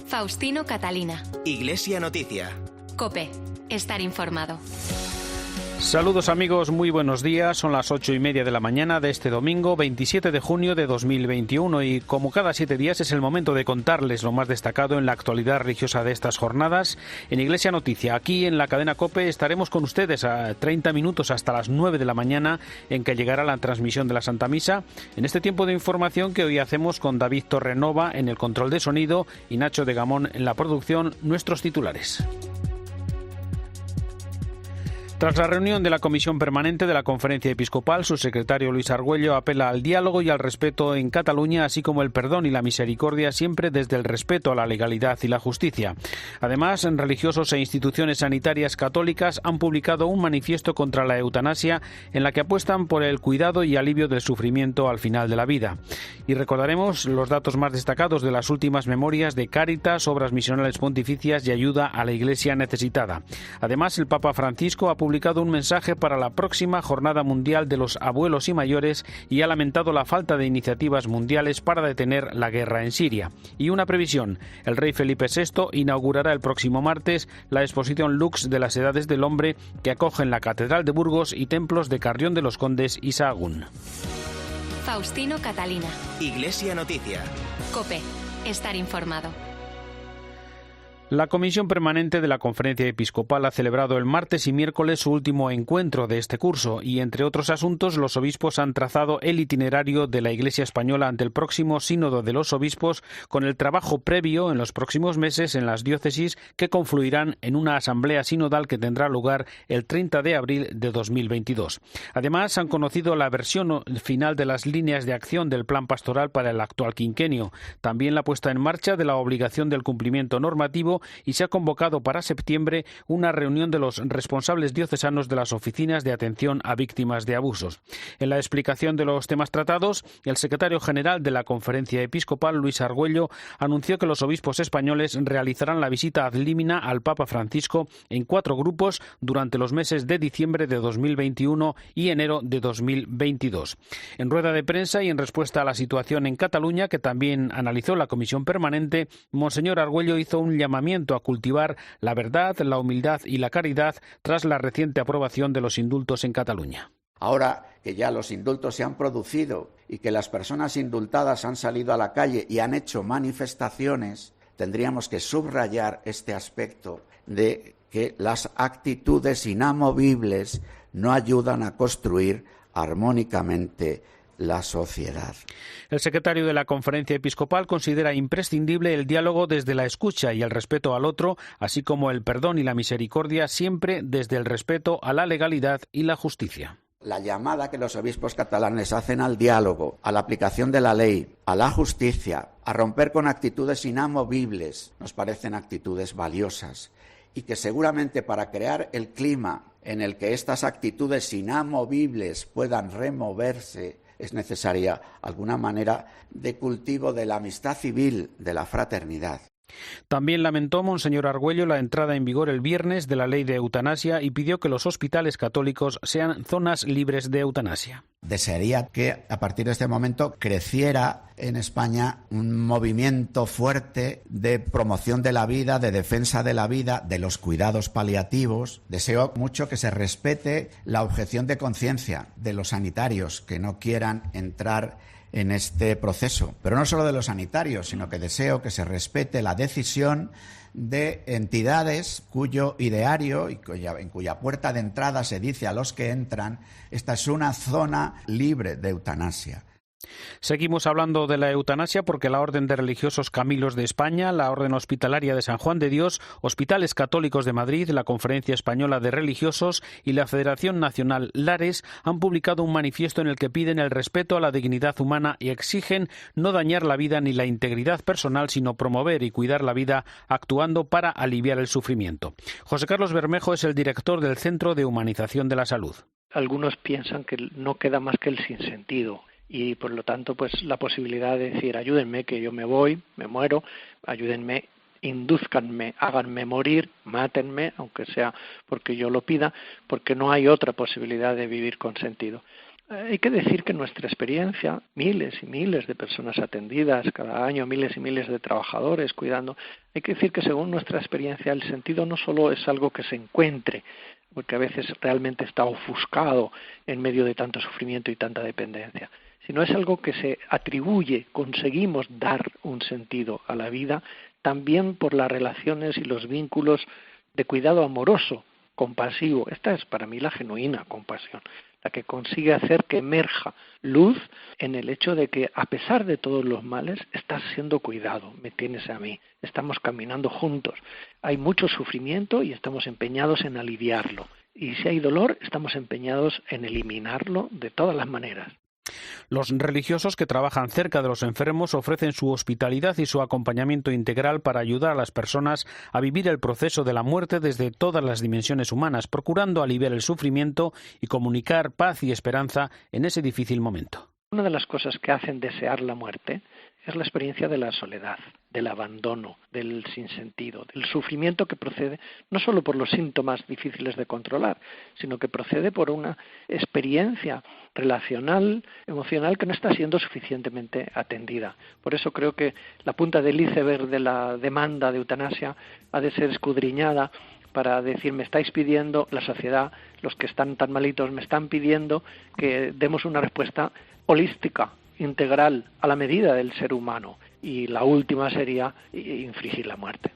Faustino Catalina. Iglesia Noticia. COPE. Estar informado. Saludos amigos, muy buenos días. Son las 8:30 de la mañana de este domingo 27 de junio de 2021 y como cada 7 días es el momento de contarles lo más destacado en la actualidad religiosa de estas jornadas en Iglesia Noticia. Aquí en la cadena COPE estaremos con ustedes a 30 minutos hasta las 9 de la mañana en que llegará la transmisión de la Santa Misa. En este tiempo de información que hoy hacemos con David Torrenova en el control de sonido y Nacho de Gamón en la producción, nuestros titulares. Tras la reunión de la Comisión Permanente de la Conferencia Episcopal, su secretario Luis Argüello apela al diálogo y al respeto en Cataluña, así como el perdón y la misericordia, siempre desde el respeto a la legalidad y la justicia. Además, religiosos e instituciones sanitarias católicas han publicado un manifiesto contra la eutanasia en la que apuestan por el cuidado y alivio del sufrimiento al final de la vida. Y recordaremos los datos más destacados de las últimas memorias de Cáritas, obras misionales pontificias y ayuda a la Iglesia necesitada. Además, el Papa Francisco ha publicado un mensaje para la próxima Jornada Mundial de los Abuelos y Mayores y ha lamentado la falta de iniciativas mundiales para detener la guerra en Siria. Y una previsión: el rey Felipe VI inaugurará el próximo martes la exposición Lux de las Edades del Hombre que acogen la Catedral de Burgos y templos de Carrión de los Condes y Sahagún. Faustino Catalina. Iglesia Noticia. COPE. Estar informado. La Comisión Permanente de la Conferencia Episcopal ha celebrado el martes y miércoles su último encuentro de este curso y, entre otros asuntos, los obispos han trazado el itinerario de la Iglesia española ante el próximo Sínodo de los Obispos, con el trabajo previo en los próximos meses en las diócesis que confluirán en una asamblea sinodal que tendrá lugar el 30 de abril de 2022. Además, han conocido la versión final de las líneas de acción del plan pastoral para el actual quinquenio, también la puesta en marcha de la obligación del cumplimiento normativo y se ha convocado para septiembre una reunión de los responsables diocesanos de las oficinas de atención a víctimas de abusos. En la explicación de los temas tratados, el secretario general de la Conferencia Episcopal, Luis Argüello, anunció que los obispos españoles realizarán la visita ad limina al Papa Francisco en 4 grupos durante los meses de diciembre de 2021 y enero de 2022. En rueda de prensa y en respuesta a la situación en Cataluña, que también analizó la Comisión Permanente, Monseñor Argüello hizo un llamamiento a cultivar la verdad, la humildad y la caridad tras la reciente aprobación de los indultos en Cataluña. Ahora que ya los indultos se han producido y que las personas indultadas han salido a la calle y han hecho manifestaciones, tendríamos que subrayar este aspecto de que las actitudes inamovibles no ayudan a construir armónicamente la sociedad. El secretario de la Conferencia Episcopal considera imprescindible el diálogo desde la escucha y el respeto al otro, así como el perdón y la misericordia, siempre desde el respeto a la legalidad y la justicia. La llamada que los obispos catalanes hacen al diálogo, a la aplicación de la ley, a la justicia, a romper con actitudes inamovibles, nos parecen actitudes valiosas y que seguramente para crear el clima en el que estas actitudes inamovibles puedan removerse, es necesaria alguna manera de cultivo de la amistad civil, de la fraternidad. También lamentó Monseñor Argüello la entrada en vigor el viernes de la ley de eutanasia y pidió que los hospitales católicos sean zonas libres de eutanasia. Desearía que a partir de este momento creciera en España un movimiento fuerte de promoción de la vida, de defensa de la vida, de los cuidados paliativos. Deseo mucho que se respete la objeción de conciencia de los sanitarios que no quieran entrar en este proceso, pero no solo de los sanitarios, sino que deseo que se respete la decisión de entidades cuyo ideario y en cuya puerta de entrada se dice a los que entran, esta es una zona libre de eutanasia. Seguimos hablando de la eutanasia porque la Orden de Religiosos Camilos de España, la Orden Hospitalaria de San Juan de Dios, Hospitales Católicos de Madrid, la Conferencia Española de Religiosos y la Federación Nacional Lares han publicado un manifiesto en el que piden el respeto a la dignidad humana y exigen no dañar la vida ni la integridad personal, sino promover y cuidar la vida actuando para aliviar el sufrimiento. José Carlos Bermejo es el director del Centro de Humanización de la Salud. Algunos piensan que no queda más que el sinsentido. Y por lo tanto, pues la posibilidad de decir ayúdenme que yo me voy, me muero, ayúdenme, indúzcanme, háganme morir, mátenme, aunque sea porque yo lo pida, porque no hay otra posibilidad de vivir con sentido. Hay que decir que nuestra experiencia, miles y miles de personas atendidas cada año, miles y miles de trabajadores cuidando, hay que decir que según nuestra experiencia el sentido no solo es algo que se encuentre, porque a veces realmente está ofuscado en medio de tanto sufrimiento y tanta dependencia, sino es algo que se atribuye, conseguimos dar un sentido a la vida también por las relaciones y los vínculos de cuidado amoroso, compasivo. Esta es para mí la genuina compasión, la que consigue hacer que emerja luz en el hecho de que a pesar de todos los males estás siendo cuidado, me tienes a mí, estamos caminando juntos. Hay mucho sufrimiento y estamos empeñados en aliviarlo. Y si hay dolor, estamos empeñados en eliminarlo de todas las maneras. Los religiosos que trabajan cerca de los enfermos ofrecen su hospitalidad y su acompañamiento integral para ayudar a las personas a vivir el proceso de la muerte desde todas las dimensiones humanas, procurando aliviar el sufrimiento y comunicar paz y esperanza en ese difícil momento. Una de las cosas que hacen desear la muerte es la experiencia de la soledad, del abandono, del sinsentido, del sufrimiento que procede no solo por los síntomas difíciles de controlar, sino que procede por una experiencia relacional, emocional, que no está siendo suficientemente atendida. Por eso creo que la punta del iceberg de la demanda de eutanasia ha de ser escudriñada para decir, me estáis pidiendo, la sociedad, los que están tan malitos, me están pidiendo que demos una respuesta holística, integral, a la medida del ser humano, y la última sería infligir la muerte.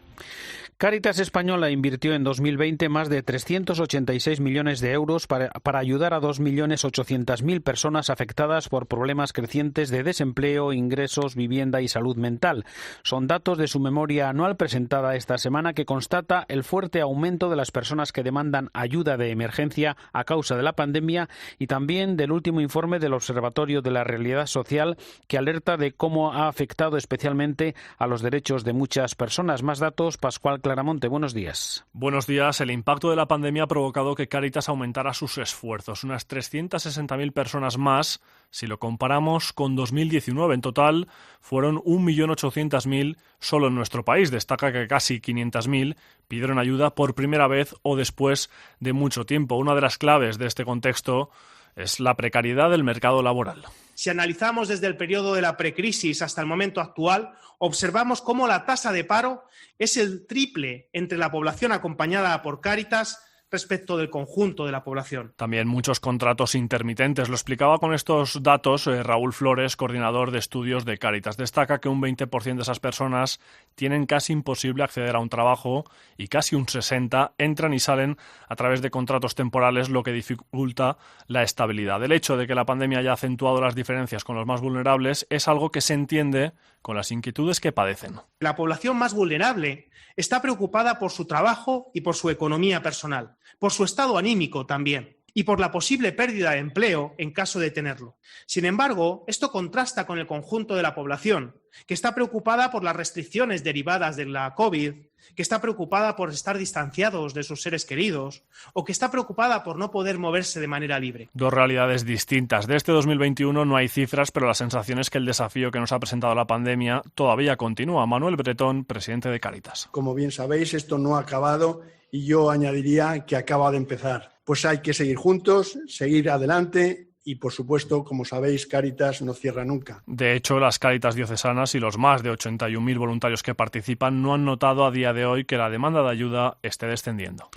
Cáritas Española invirtió en 2020 más de 386 millones de euros para ayudar a 2.800.000 personas afectadas por problemas crecientes de desempleo, ingresos, vivienda y salud mental. Son datos de su memoria anual presentada esta semana que constata el fuerte aumento de las personas que demandan ayuda de emergencia a causa de la pandemia y también del último informe del Observatorio de la Realidad Social que alerta de cómo ha afectado especialmente a los derechos de muchas personas. Más datos, Pascual Claramonte, buenos días. Buenos días. El impacto de la pandemia ha provocado que Cáritas aumentara sus esfuerzos. Unas 360.000 personas más, si lo comparamos con 2019. En total, fueron 1.800.000 solo en nuestro país. Destaca que casi 500.000 pidieron ayuda por primera vez o después de mucho tiempo. Una de las claves de este contexto es la precariedad del mercado laboral. Si analizamos desde el periodo de la precrisis hasta el momento actual, observamos cómo la tasa de paro es el triple entre la población acompañada por Cáritas respecto del conjunto de la población. También muchos contratos intermitentes. Lo explicaba con estos datos Raúl Flores, coordinador de estudios de Cáritas. Destaca que un 20% de esas personas tienen casi imposible acceder a un trabajo y casi un 60% entran y salen a través de contratos temporales, lo que dificulta la estabilidad. El hecho de que la pandemia haya acentuado las diferencias con los más vulnerables es algo que se entiende con las inquietudes que padecen. La población más vulnerable está preocupada por su trabajo y por su economía personal, por su estado anímico también, y por la posible pérdida de empleo en caso de tenerlo. Sin embargo, esto contrasta con el conjunto de la población, que está preocupada por las restricciones derivadas de la COVID, que está preocupada por estar distanciados de sus seres queridos, o que está preocupada por no poder moverse de manera libre. Dos realidades distintas. De este 2021 no hay cifras, pero la sensación es que el desafío que nos ha presentado la pandemia todavía continúa. Manuel Bretón, presidente de Cáritas. Como bien sabéis, esto no ha acabado y yo añadiría que acaba de empezar. Pues hay que seguir juntos, seguir adelante. Y, por supuesto, como sabéis, Cáritas no cierra nunca. De hecho, las Cáritas diocesanas y los más de 81.000 voluntarios que participan no han notado a día de hoy que la demanda de ayuda esté descendiendo.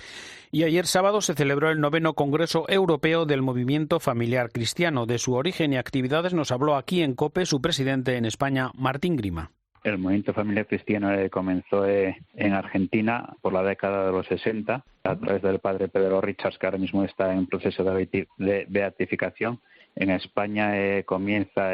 Y ayer sábado se celebró el 9º Congreso Europeo del Movimiento Familiar Cristiano. De su origen y actividades nos habló aquí en COPE su presidente en España, Martín Grima. El movimiento familiar cristiano comenzó en Argentina por la década de los 60 a través del padre Pedro Richards, que ahora mismo está en proceso de beatificación. En España comienza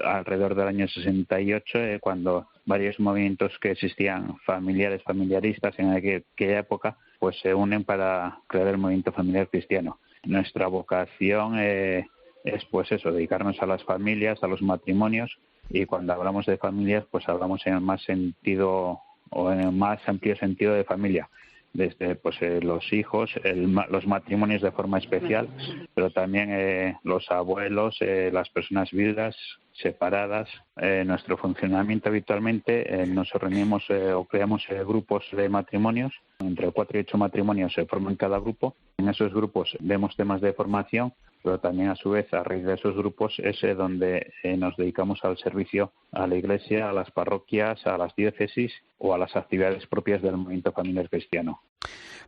alrededor del año 68, cuando varios movimientos que existían familiaristas en aquella época, pues se unen para crear el movimiento familiar cristiano. Nuestra vocación es pues eso, dedicarnos a las familias, a los matrimonios. Y cuando hablamos de familias, pues hablamos en el más sentido o en el más amplio sentido de familia, desde pues los hijos, los matrimonios de forma especial, pero también los abuelos, las personas viudas, separadas. Nuestro funcionamiento habitualmente nos reunimos o creamos grupos de matrimonios, entre 4 y 8 matrimonios se forman cada grupo. En esos grupos vemos temas de formación pero también a su vez a raíz de esos grupos es donde nos dedicamos al servicio a la Iglesia, a las parroquias, a las diócesis o a las actividades propias del movimiento familiar cristiano.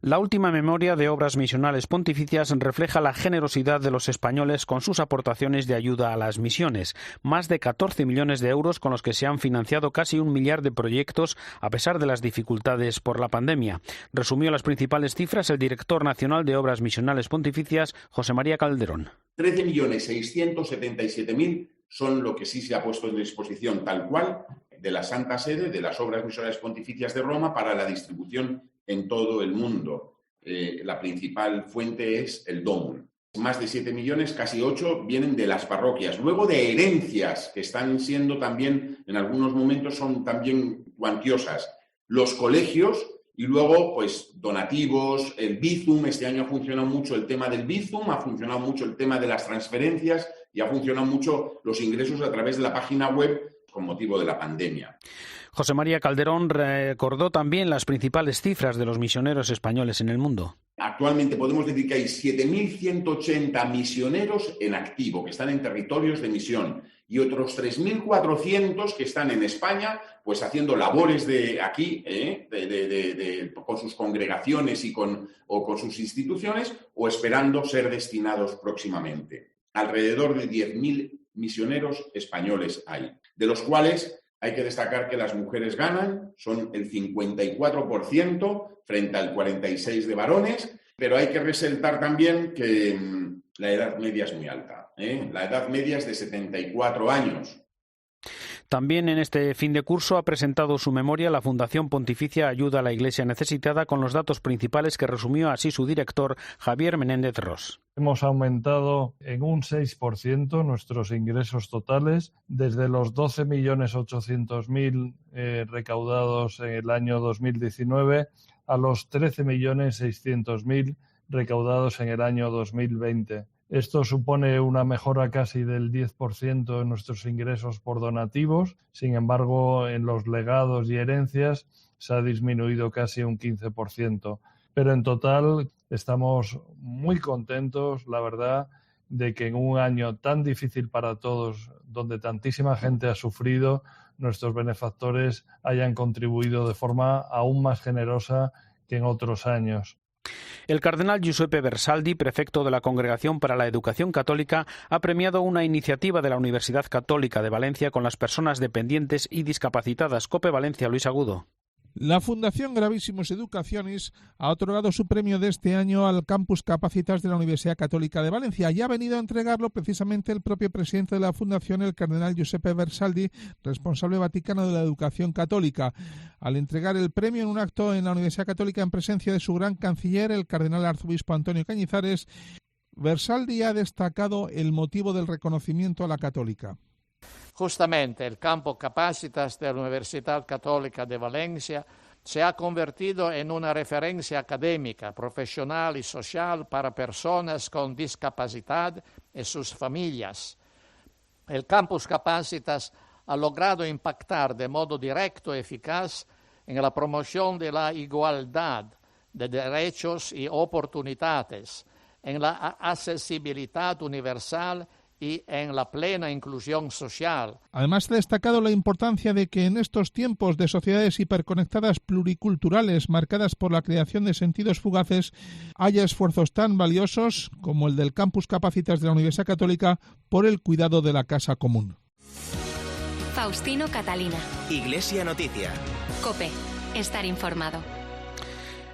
La última memoria de obras misionales pontificias refleja la generosidad de los españoles con sus aportaciones de ayuda a las misiones. Más de 14 millones de euros con los que se han financiado casi 1 millar de proyectos a pesar de las dificultades por la pandemia. Resumió las principales cifras el director nacional de Obras Misionales Pontificias, José María Calderón. 13.677.000 son lo que sí se ha puesto en disposición tal cual de la Santa Sede, de las Obras Misionales Pontificias de Roma, para la distribución en todo el mundo. La principal fuente es el Domum. Más de 7 millones, casi 8, vienen de las parroquias. Luego de herencias, que están siendo también, en algunos momentos son también cuantiosas. Los colegios y luego, pues, donativos, el Bizum. Este año ha funcionado mucho el tema del Bizum, ha funcionado mucho el tema de las transferencias y ha funcionado mucho los ingresos a través de la página web con motivo de la pandemia. José María Calderón recordó también las principales cifras de los misioneros españoles en el mundo. Actualmente podemos decir que hay 7.180 misioneros en activo, que están en territorios de misión, y otros 3.400 que están en España, pues haciendo labores de aquí, con sus congregaciones o con sus instituciones, o esperando ser destinados próximamente. Alrededor de 10.000 misioneros españoles hay, de los cuales hay que destacar que las mujeres ganan, son el 54% frente al 46% de varones, pero hay que resaltar también que la edad media es muy alta. La edad media es de 74 años. También en este fin de curso ha presentado su memoria la Fundación Pontificia Ayuda a la Iglesia Necesitada, con los datos principales que resumió así su director, Javier Menéndez Ros. Hemos aumentado en un 6% nuestros ingresos totales, desde los 12.800.000 recaudados en el año 2019 a los 13.600.000 recaudados en el año 2020. Esto supone una mejora casi del 10% en nuestros ingresos por donativos. Sin embargo, en los legados y herencias se ha disminuido casi un 15%. Pero en total estamos muy contentos, la verdad, de que en un año tan difícil para todos, donde tantísima gente ha sufrido, nuestros benefactores hayan contribuido de forma aún más generosa que en otros años. El cardenal Giuseppe Versaldi, prefecto de la Congregación para la Educación Católica, ha premiado una iniciativa de la Universidad Católica de Valencia con las personas dependientes y discapacitadas. COPE Valencia, Luis Agudo. La Fundación Gravísimos Educaciones ha otorgado su premio de este año al Campus Capacitas de la Universidad Católica de Valencia y ha venido a entregarlo precisamente el propio presidente de la Fundación, el cardenal Giuseppe Versaldi, responsable vaticano de la educación católica. Al entregar el premio en un acto en la Universidad Católica en presencia de su gran canciller, el cardenal arzobispo Antonio Cañizares, Versaldi ha destacado el motivo del reconocimiento a la católica. Justamente el campo Capacitas de la Universidad Católica de Valencia se ha convertido en una referencia académica, profesional y social para personas con discapacidad y sus familias. El campus Capacitas ha logrado impactar de modo directo y eficaz en la promoción de la igualdad de derechos y oportunidades, en la accesibilidad universal y en la plena inclusión social. Además, ha destacado la importancia de que en estos tiempos de sociedades hiperconectadas pluriculturales marcadas por la creación de sentidos fugaces haya esfuerzos tan valiosos como el del Campus Capacitas de la Universidad Católica por el cuidado de la casa común. Faustino Catalina. Iglesia Noticia. COPE. Estar informado.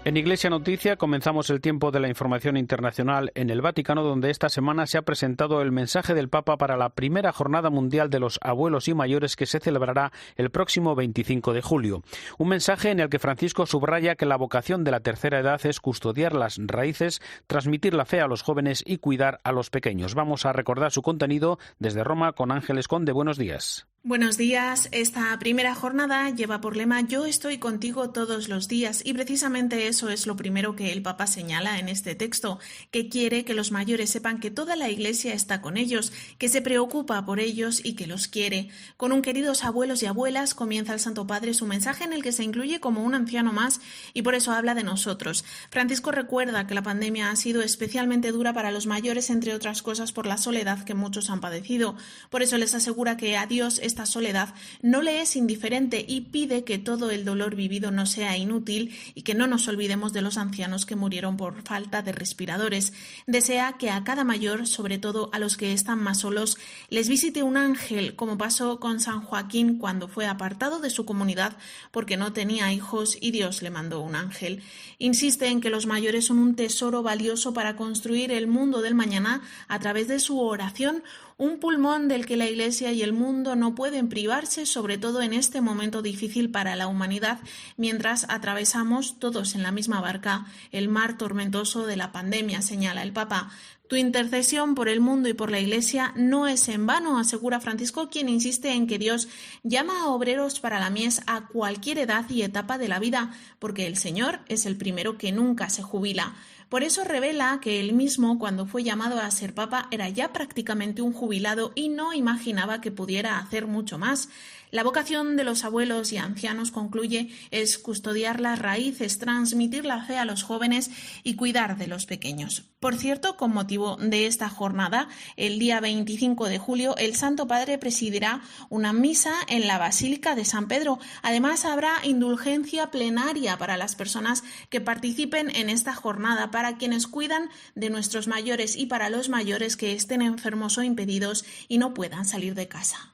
En Iglesia Noticia comenzamos el tiempo de la información internacional en el Vaticano, donde esta semana se ha presentado el mensaje del Papa para la primera Jornada Mundial de los Abuelos y Mayores, que se celebrará el próximo 25 de julio. Un mensaje en el que Francisco subraya que la vocación de la tercera edad es custodiar las raíces, transmitir la fe a los jóvenes y cuidar a los pequeños. Vamos a recordar su contenido desde Roma con Ángeles Conde. Buenos días. Buenos días. Esta primera jornada lleva por lema Yo estoy contigo todos los días, y precisamente eso es lo primero que el Papa señala en este texto, que quiere que los mayores sepan que toda la Iglesia está con ellos, que se preocupa por ellos y que los quiere. Con un queridos abuelos y abuelas comienza el Santo Padre su mensaje, en el que se incluye como un anciano más y por eso habla de nosotros. Francisco recuerda que la pandemia ha sido especialmente dura para los mayores, entre otras cosas por la soledad que muchos han padecido. Por eso les asegura que a Dios esta soledad no le es indiferente y pide que todo el dolor vivido no sea inútil y que no nos olvidemos de los ancianos que murieron por falta de respiradores. Desea que a cada mayor, sobre todo a los que están más solos, les visite un ángel, como pasó con San Joaquín cuando fue apartado de su comunidad porque no tenía hijos y Dios le mandó un ángel. Insiste en que los mayores son un tesoro valioso para construir el mundo del mañana a través de su oración, un pulmón del que la Iglesia y el mundo no pueden privarse, sobre todo en este momento difícil para la humanidad, mientras atravesamos todos en la misma barca el mar tormentoso de la pandemia, señala el Papa. Tu intercesión por el mundo y por la Iglesia no es en vano, asegura Francisco, quien insiste en que Dios llama a obreros para la mies a cualquier edad y etapa de la vida, porque el Señor es el primero que nunca se jubila. Por eso revela que él mismo, cuando fue llamado a ser papa, era ya prácticamente un jubilado y no imaginaba que pudiera hacer mucho más. La vocación de los abuelos y ancianos, concluye, es custodiar las raíces, transmitir la fe a los jóvenes y cuidar de los pequeños. Por cierto, con motivo de esta jornada, el día 25 de julio, el Santo Padre presidirá una misa en la Basílica de San Pedro. Además, habrá indulgencia plenaria para las personas que participen en esta jornada, para quienes cuidan de nuestros mayores y para los mayores que estén enfermos o impedidos y no puedan salir de casa.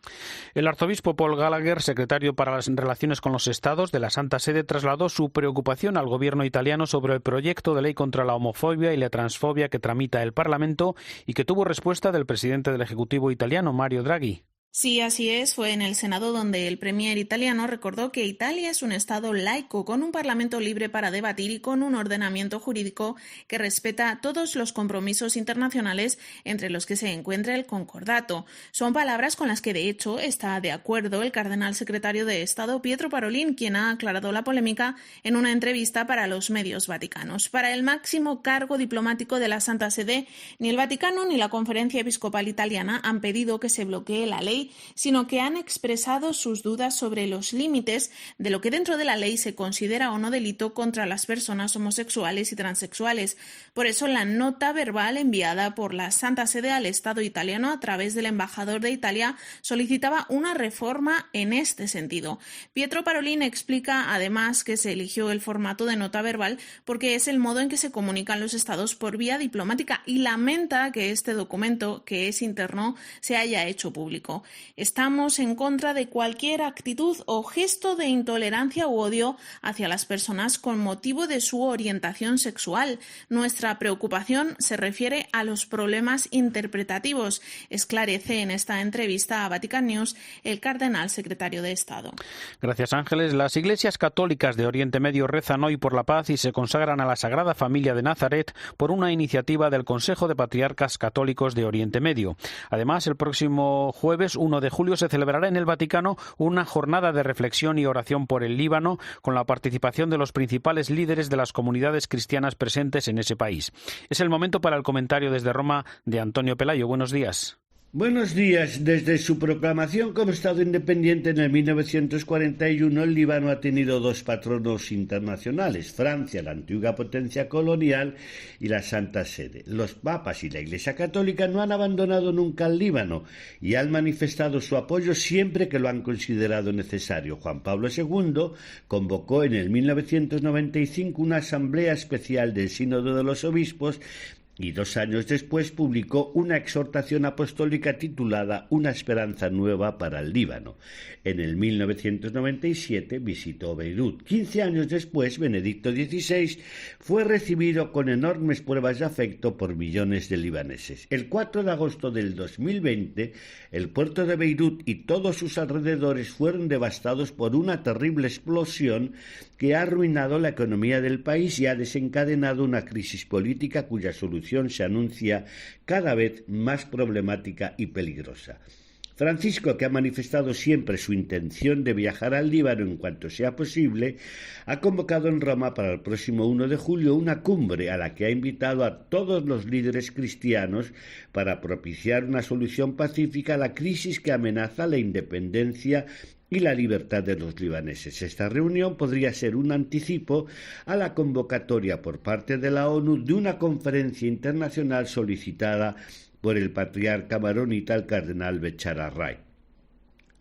El arzobispo Paul Gallagher, secretario para las relaciones con los estados de la Santa Sede, trasladó su preocupación al gobierno italiano sobre el proyecto de ley contra la homofobia y la transfobia que tramita el Parlamento y que tuvo respuesta del presidente del Ejecutivo italiano, Mario Draghi. Sí, así es. Fue en el Senado donde el premier italiano recordó que Italia es un Estado laico, con un Parlamento libre para debatir y con un ordenamiento jurídico que respeta todos los compromisos internacionales, entre los que se encuentra el Concordato. Son palabras con las que, de hecho, está de acuerdo el cardenal secretario de Estado Pietro Parolin, quien ha aclarado la polémica en una entrevista para los medios vaticanos. Para el máximo cargo diplomático de la Santa Sede, ni el Vaticano ni la Conferencia Episcopal Italiana han pedido que se bloquee la ley, sino que han expresado sus dudas sobre los límites de lo que dentro de la ley se considera o no delito contra las personas homosexuales y transexuales. Por eso, la nota verbal enviada por la Santa Sede al Estado italiano a través del embajador de Italia solicitaba una reforma en este sentido. Pietro Parolin explica además que se eligió el formato de nota verbal porque es el modo en que se comunican los estados por vía diplomática, y lamenta que este documento, que es interno, se haya hecho público. Estamos en contra de cualquier actitud o gesto de intolerancia u odio hacia las personas con motivo de su orientación sexual. Nuestra preocupación se refiere a los problemas interpretativos, esclarece en esta entrevista a Vatican News el cardenal secretario de Estado. Gracias, Ángeles. Las iglesias católicas de Oriente Medio rezan hoy por la paz y se consagran a la Sagrada Familia de Nazaret por una iniciativa del Consejo de Patriarcas Católicos de Oriente Medio. Además, el próximo jueves 1 de julio se celebrará en el Vaticano una jornada de reflexión y oración por el Líbano, con la participación de los principales líderes de las comunidades cristianas presentes en ese país. Es el momento para el comentario desde Roma de Antonio Pelayo. Buenos días. Buenos días. Desde su proclamación como Estado independiente en el 1941, el Líbano ha tenido dos patronos internacionales: Francia, la antigua potencia colonial, y la Santa Sede. Los papas y la Iglesia Católica no han abandonado nunca el Líbano y han manifestado su apoyo siempre que lo han considerado necesario. Juan Pablo II convocó en el 1995 una asamblea especial del Sínodo de los Obispos y 2 años después publicó una exhortación apostólica titulada Una esperanza nueva para el Líbano. En el 1997 visitó Beirut. 15 años después, Benedicto XVI fue recibido con enormes pruebas de afecto por millones de libaneses. El 4 de agosto del 2020, el puerto de Beirut y todos sus alrededores fueron devastados por una terrible explosión que ha arruinado la economía del país y ha desencadenado una crisis política cuya solución se anuncia cada vez más problemática y peligrosa. Francisco, que ha manifestado siempre su intención de viajar al Líbano en cuanto sea posible, ha convocado en Roma para el próximo 1 de julio una cumbre a la que ha invitado a todos los líderes cristianos para propiciar una solución pacífica a la crisis que amenaza la independencia y la libertad de los libaneses. Esta reunión podría ser un anticipo a la convocatoria por parte de la ONU de una conferencia internacional solicitada por el patriarca maronita, el cardenal Bechar al-Rai.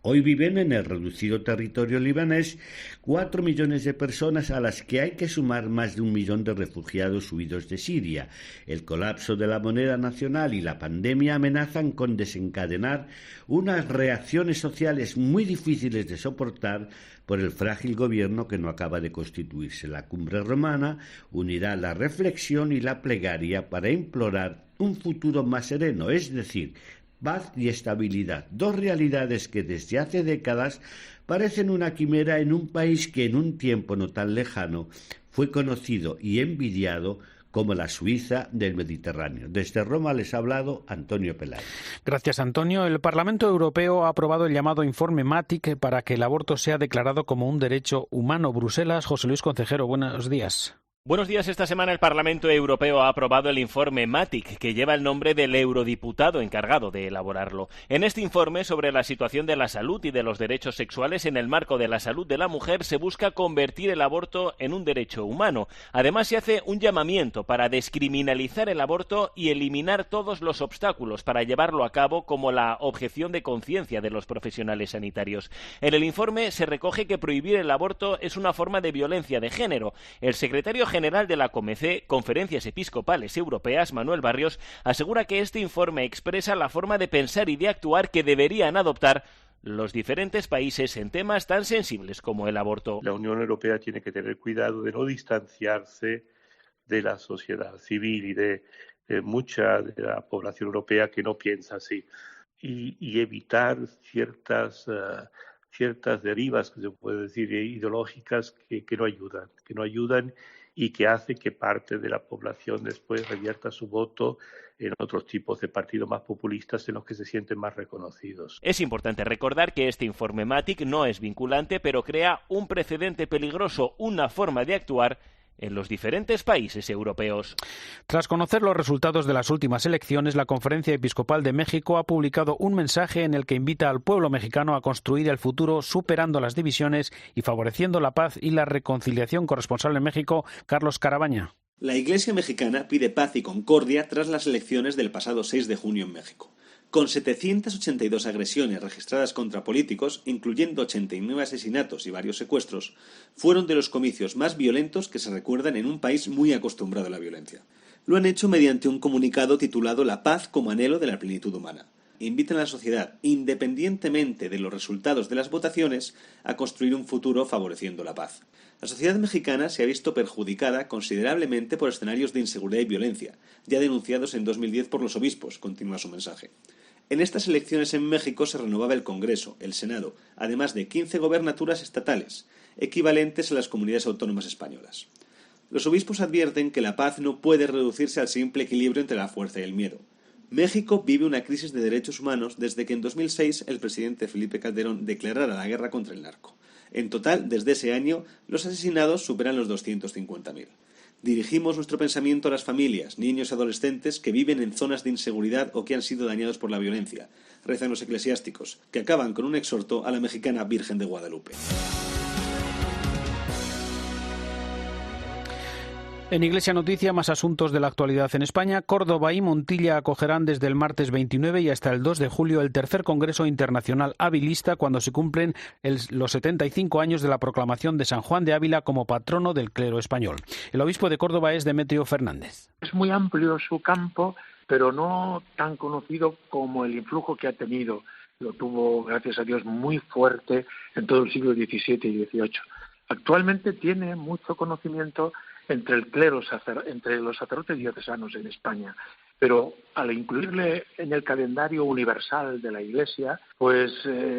Hoy viven en el reducido territorio libanés 4 millones de personas, a las que hay que sumar más de 1 millón de refugiados huidos de Siria. El colapso de la moneda nacional y la pandemia amenazan con desencadenar unas reacciones sociales muy difíciles de soportar por el frágil gobierno que no acaba de constituirse. La cumbre romana unirá la reflexión y la plegaria para implorar un futuro más sereno, es decir, paz y estabilidad, dos realidades que desde hace décadas parecen una quimera en un país que en un tiempo no tan lejano fue conocido y envidiado como la Suiza del Mediterráneo. Desde Roma les ha hablado Antonio Peláez. Gracias, Antonio. El Parlamento Europeo ha aprobado el llamado informe MATIC para que el aborto sea declarado como un derecho humano. Bruselas, José Luis Concejero, buenos días. Buenos días. Esta semana el Parlamento Europeo ha aprobado el informe MATIC, que lleva el nombre del eurodiputado encargado de elaborarlo. En este informe sobre la situación de la salud y de los derechos sexuales en el marco de la salud de la mujer se busca convertir el aborto en un derecho humano. Además, se hace un llamamiento para descriminalizar el aborto y eliminar todos los obstáculos para llevarlo a cabo, como la objeción de conciencia de los profesionales sanitarios. En el informe se recoge que prohibir el aborto es una forma de violencia de género. El secretario general de la COMECE, Conferencias Episcopales Europeas, Manuel Barrios, asegura que este informe expresa la forma de pensar y de actuar que deberían adoptar los diferentes países en temas tan sensibles como el aborto. La Unión Europea tiene que tener cuidado de no distanciarse de la sociedad civil y de mucha de la población europea que no piensa así, y evitar ciertas derivas, que se puede decir, ideológicas que no ayudan y que hace que parte de la población después revierta su voto en otros tipos de partidos más populistas en los que se sienten más reconocidos. Es importante recordar que este informe MATIC no es vinculante, pero crea un precedente peligroso, una forma de actuar en los diferentes países europeos. Tras conocer los resultados de las últimas elecciones, la Conferencia Episcopal de México ha publicado un mensaje en el que invita al pueblo mexicano a construir el futuro superando las divisiones y favoreciendo la paz y la reconciliación. Corresponsal en México, Carlos Carabaña. La Iglesia mexicana pide paz y concordia tras las elecciones del pasado 6 de junio en México. Con 782 agresiones registradas contra políticos, incluyendo 89 asesinatos y varios secuestros, fueron de los comicios más violentos que se recuerdan en un país muy acostumbrado a la violencia. Lo han hecho mediante un comunicado titulado La paz como anhelo de la plenitud humana. Invitan a la sociedad, independientemente de los resultados de las votaciones, a construir un futuro favoreciendo la paz. La sociedad mexicana se ha visto perjudicada considerablemente por escenarios de inseguridad y violencia, ya denunciados en 2010 por los obispos, continúa su mensaje. En estas elecciones en México se renovaba el Congreso, el Senado, además de 15 gobernaturas estatales, equivalentes a las comunidades autónomas españolas. Los obispos advierten que la paz no puede reducirse al simple equilibrio entre la fuerza y el miedo. México vive una crisis de derechos humanos desde que en 2006 el presidente Felipe Calderón declarara la guerra contra el narco. En total, desde ese año, los asesinados superan los 250.000. Dirigimos nuestro pensamiento a las familias, niños y adolescentes que viven en zonas de inseguridad o que han sido dañados por la violencia, rezan los eclesiásticos, que acaban con un exhorto a la mexicana Virgen de Guadalupe. En Iglesia Noticia, más asuntos de la actualidad en España. Córdoba y Montilla acogerán desde el martes 29 y hasta el 2 de julio el tercer Congreso Internacional Avilista, cuando se cumplen los 75 años de la proclamación de San Juan de Ávila como patrono del clero español. El obispo de Córdoba es Demetrio Fernández. Es muy amplio su campo, pero no tan conocido como el influjo que ha tenido. Lo tuvo, gracias a Dios, muy fuerte en todo el siglo XVII y XVIII. Actualmente tiene mucho conocimiento entre el clero, entre los sacerdotes diocesanos en España, pero al incluirle en el calendario universal de la Iglesia, pues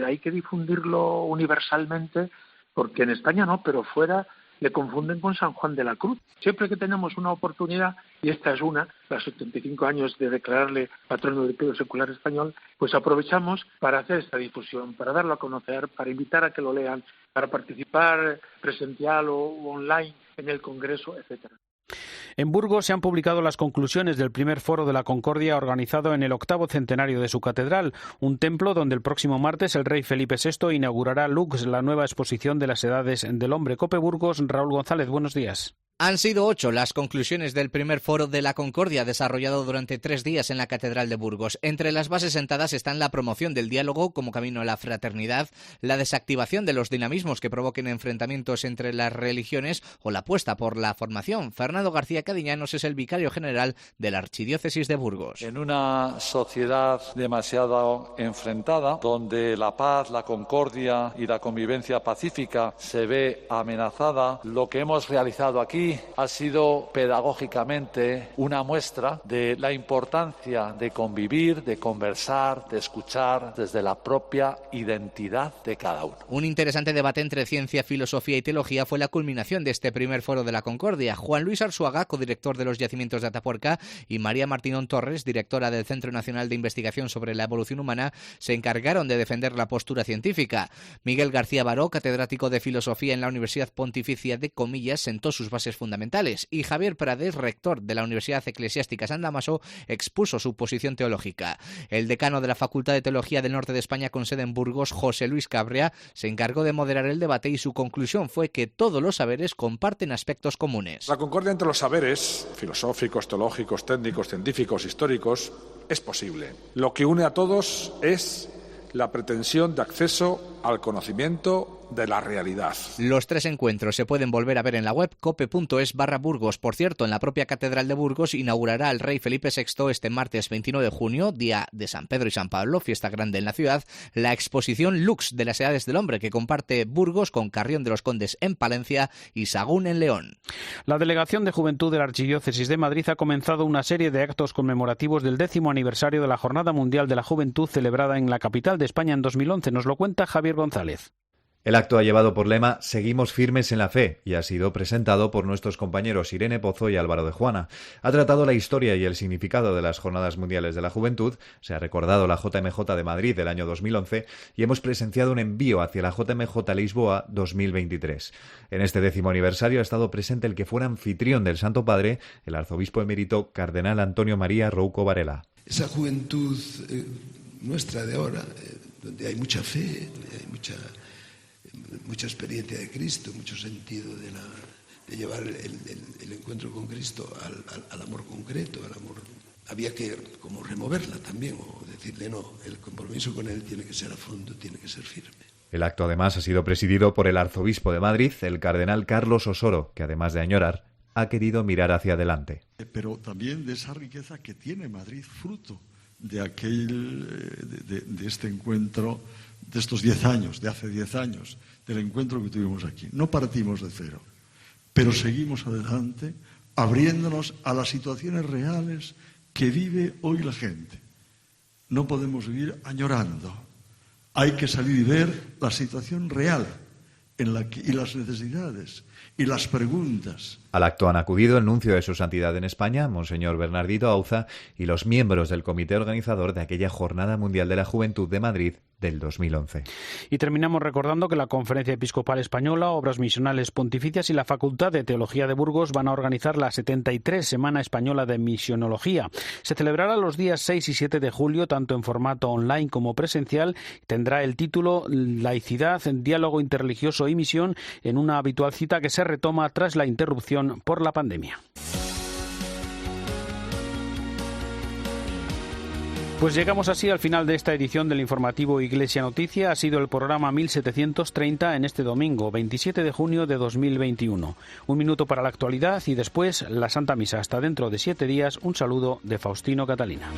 hay que difundirlo universalmente, porque en España no, pero fuera le confunden con San Juan de la Cruz. Siempre que tenemos una oportunidad, y esta es una, los 75 años de declararle patrón europeo secular español, pues aprovechamos para hacer esta difusión, para darlo a conocer, para invitar a que lo lean, para participar presencial o online en el Congreso, etcétera. En Burgos se han publicado las conclusiones del primer Foro de la Concordia organizado en el 8º centenario de su catedral, un templo donde el próximo martes el rey Felipe VI inaugurará Lux, la nueva exposición de las edades del hombre. COPE Burgos, Raúl González, buenos días. Han sido 8 las conclusiones del primer Foro de la Concordia desarrollado durante 3 días en la Catedral de Burgos. Entre las bases sentadas están la promoción del diálogo como camino a la fraternidad, la desactivación de los dinamismos que provoquen enfrentamientos entre las religiones o la apuesta por la formación. Fernando García Cadiñanos es el vicario general de la Archidiócesis de Burgos. En una sociedad demasiado enfrentada, donde la paz, la concordia y la convivencia pacífica se ve amenazada, lo que hemos realizado aquí ha sido pedagógicamente una muestra de la importancia de convivir, de conversar, de escuchar desde la propia identidad de cada uno. Un interesante debate entre ciencia, filosofía y teología fue la culminación de este primer Foro de la Concordia. Juan Luis Arzuaga, codirector de los yacimientos de Atapuerca, y María Martínón Torres, directora del Centro Nacional de Investigación sobre la Evolución Humana, se encargaron de defender la postura científica. Miguel García Baró, catedrático de Filosofía en la Universidad Pontificia de Comillas, sentó sus bases fundamentales, y Javier Prades, rector de la Universidad Eclesiástica San Damaso, expuso su posición teológica. El decano de la Facultad de Teología del Norte de España con sede en Burgos, José Luis Cabrea, se encargó de moderar el debate y su conclusión fue que todos los saberes comparten aspectos comunes. La concordia entre los saberes, filosóficos, teológicos, técnicos, científicos, históricos, es posible. Lo que une a todos es la pretensión de acceso al conocimiento de la realidad. Los 3 encuentros se pueden volver a ver en la web cope.es/Burgos. Por cierto, en la propia Catedral de Burgos inaugurará el rey Felipe VI este martes 29 de junio, día de San Pedro y San Pablo, fiesta grande en la ciudad, la exposición Lux de las edades del hombre que comparte Burgos con Carrión de los Condes en Palencia y Sagún en León. La Delegación de Juventud de la Archidiócesis de Madrid ha comenzado una serie de actos conmemorativos del 10º aniversario de la Jornada Mundial de la Juventud celebrada en la capital de España en 2011. Nos lo cuenta Javier González. El acto ha llevado por lema «Seguimos firmes en la fe» y ha sido presentado por nuestros compañeros Irene Pozo y Álvaro de Juana. Ha tratado la historia y el significado de las Jornadas Mundiales de la Juventud, se ha recordado la JMJ de Madrid del año 2011 y hemos presenciado un envío hacia la JMJ Lisboa 2023. En este 10º aniversario ha estado presente el que fuera anfitrión del Santo Padre, el arzobispo emérito Cardenal Antonio María Rouco Varela. Esa juventud nuestra de ahora, donde hay mucha fe, hay mucha experiencia de Cristo, mucho sentido de llevar el encuentro con Cristo al amor concreto, al amor. Había que como removerla también, o decirle no, el compromiso con Él tiene que ser a fondo, tiene que ser firme. El acto además ha sido presidido por el arzobispo de Madrid, el cardenal Carlos Osoro, que además de añorar, ha querido mirar hacia adelante. Pero también de esa riqueza que tiene Madrid, fruto de este encuentro, de estos 10 años, de hace 10 años, del encuentro que tuvimos aquí. No partimos de cero, pero seguimos adelante, abriéndonos a las situaciones reales que vive hoy la gente. No podemos vivir añorando. Hay que salir y ver la situación real y las necesidades y las preguntas. Al acto han acudido el nuncio de su santidad en España, Monseñor Bernardito Auza, y los miembros del comité organizador de aquella Jornada Mundial de la Juventud de Madrid del 2011. Y terminamos recordando que la Conferencia Episcopal Española, Obras Misionales Pontificias y la Facultad de Teología de Burgos van a organizar la 73 Semana Española de Misionología. Se celebrará los días 6 y 7 de julio, tanto en formato online como presencial. Tendrá el título Laicidad, Diálogo Interreligioso y Misión, en una habitual cita que se retoma tras la interrupción por la pandemia. Pues llegamos así al final de esta edición del informativo Iglesia Noticia. Ha sido el programa 1730 en este domingo, 27 de junio de 2021. Un minuto para la actualidad y después la Santa Misa. Hasta dentro de 7 días. Un saludo de Faustino Catalina.